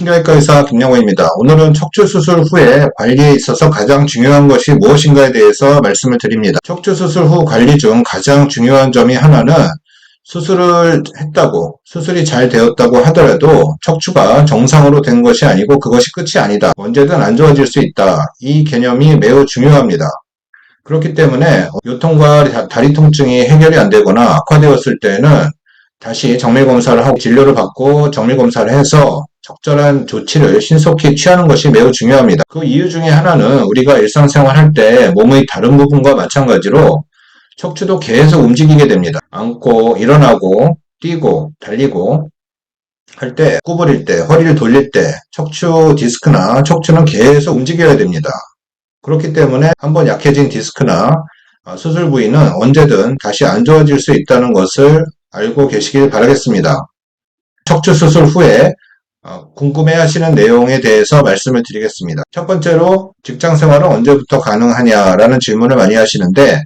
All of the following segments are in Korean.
신경외과 의사 김영호입니다. 오늘은 척추 수술 후에 관리에 있어서 가장 중요한 것이 무엇인가에 대해서 말씀을 드립니다. 척추 수술 후 관리 중 가장 중요한 점이 하나는 수술을 했다고, 수술이 잘 되었다고 하더라도 척추가 정상으로 된 것이 아니고 그것이 끝이 아니다. 언제든 안 좋아질 수 있다. 이 개념이 매우 중요합니다. 그렇기 때문에 요통과 다리 통증이 해결이 안 되거나 악화되었을 때는 다시 정밀검사를 하고 진료를 받고 정밀검사를 해서 적절한 조치를 신속히 취하는 것이 매우 중요합니다. 그 이유 중에 하나는 우리가 일상생활 할 때 몸의 다른 부분과 마찬가지로 척추도 계속 움직이게 됩니다. 앉고 일어나고 뛰고 달리고 할 때, 구부릴 때, 허리를 돌릴 때 척추 디스크나 척추는 계속 움직여야 됩니다. 그렇기 때문에 한번 약해진 디스크나 수술 부위는 언제든 다시 안 좋아질 수 있다는 것을 알고 계시길 바라겠습니다. 척추 수술 후에 궁금해하시는 내용에 대해서 말씀을 드리겠습니다. 첫 번째로 직장 생활은 언제부터 가능하냐라는 질문을 많이 하시는데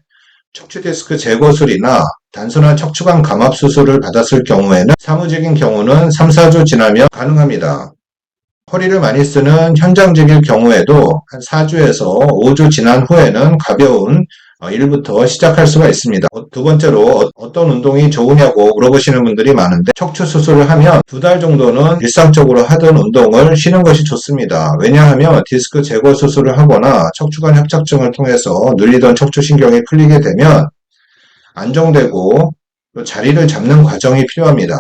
척추 디스크 제거술이나 단순한 척추관 감압 수술을 받았을 경우에는 사무직인 경우는 3, 4주 지나면 가능합니다. 허리를 많이 쓰는 현장직일 경우에도 한 4주에서 5주 지난 후에는 가벼운 일부터 시작할 수가 있습니다. 두 번째로 어떤 운동이 좋으냐고 물어보시는 분들이 많은데 척추 수술을 하면 2달 정도는 일상적으로 하던 운동을 쉬는 것이 좋습니다. 왜냐하면 디스크 제거 수술을 하거나 척추관 협착증을 통해서 눌리던 척추신경이 풀리게 되면 안정되고 또 자리를 잡는 과정이 필요합니다.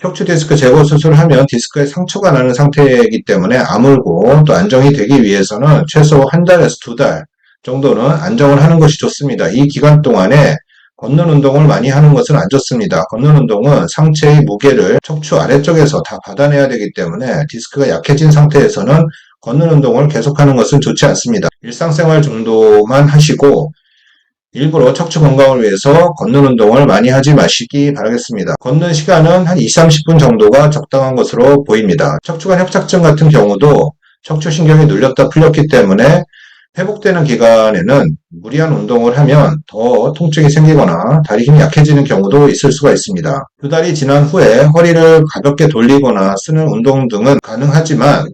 척추 디스크 제거 수술을 하면 디스크에 상처가 나는 상태이기 때문에 아물고 또 안정이 되기 위해서는 최소 한 달에서 2달 정도는 안정을 하는 것이 좋습니다. 이 기간 동안에 걷는 운동을 많이 하는 것은 안 좋습니다. 걷는 운동은 상체의 무게를 척추 아래쪽에서 다 받아내야 되기 때문에 디스크가 약해진 상태에서는 걷는 운동을 계속하는 것은 좋지 않습니다. 일상생활 정도만 하시고 일부러 척추 건강을 위해서 걷는 운동을 많이 하지 마시기 바라겠습니다. 걷는 시간은 한 20-30분 정도가 적당한 것으로 보입니다. 척추관 협착증 같은 경우도 척추신경이 눌렸다 풀렸기 때문에 회복되는 기간에는 무리한 운동을 하면 더 통증이 생기거나 다리 힘이 약해지는 경우도 있을 수가 있습니다. 2달이 지난 후에 허리를 가볍게 돌리거나 쓰는 운동 등은 가능하지만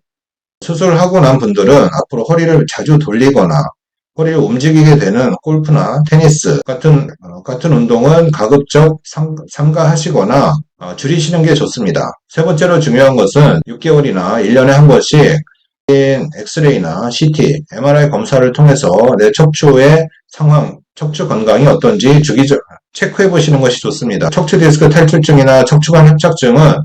수술을 하고 난 분들은 앞으로 허리를 자주 돌리거나 허리를 움직이게 되는 골프나 테니스 같은 운동은 가급적 삼가하시거나 줄이시는 게 좋습니다. 세 번째로 중요한 것은 6개월이나 1년에 한 번씩 엑스레이나 CT, MRI 검사를 통해서 내 척추의 상황, 척추 건강이 어떤지 주기적으로 체크해 보시는 것이 좋습니다. 척추 디스크 탈출증이나 척추관 협착증은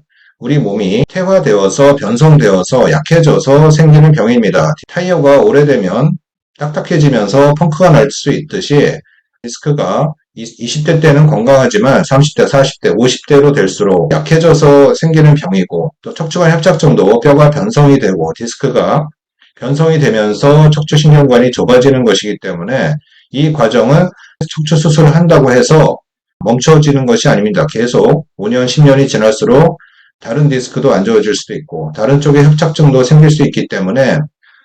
우리 몸이 퇴화되어서 변성되어서 약해져서 생기는 병입니다. 타이어가 오래되면 딱딱해지면서 펑크가 날 수 있듯이 디스크가 20대 때는 건강하지만 30대, 40대, 50대로 될수록 약해져서 생기는 병이고 또 척추관 협착증도 뼈가 변성이 되고 디스크가 변성이 되면서 척추신경관이 좁아지는 것이기 때문에 이 과정은 척추 수술을 한다고 해서 멈춰지는 것이 아닙니다. 계속 5년, 10년이 지날수록 다른 디스크도 안 좋아질 수도 있고 다른 쪽에 협착증도 생길 수 있기 때문에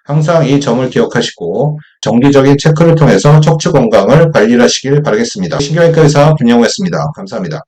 항상 이 점을 기억하시고 정기적인 체크를 통해서 척추 건강을 관리하시길 바라겠습니다. 신경외과 의사 김영호였습니다. 감사합니다.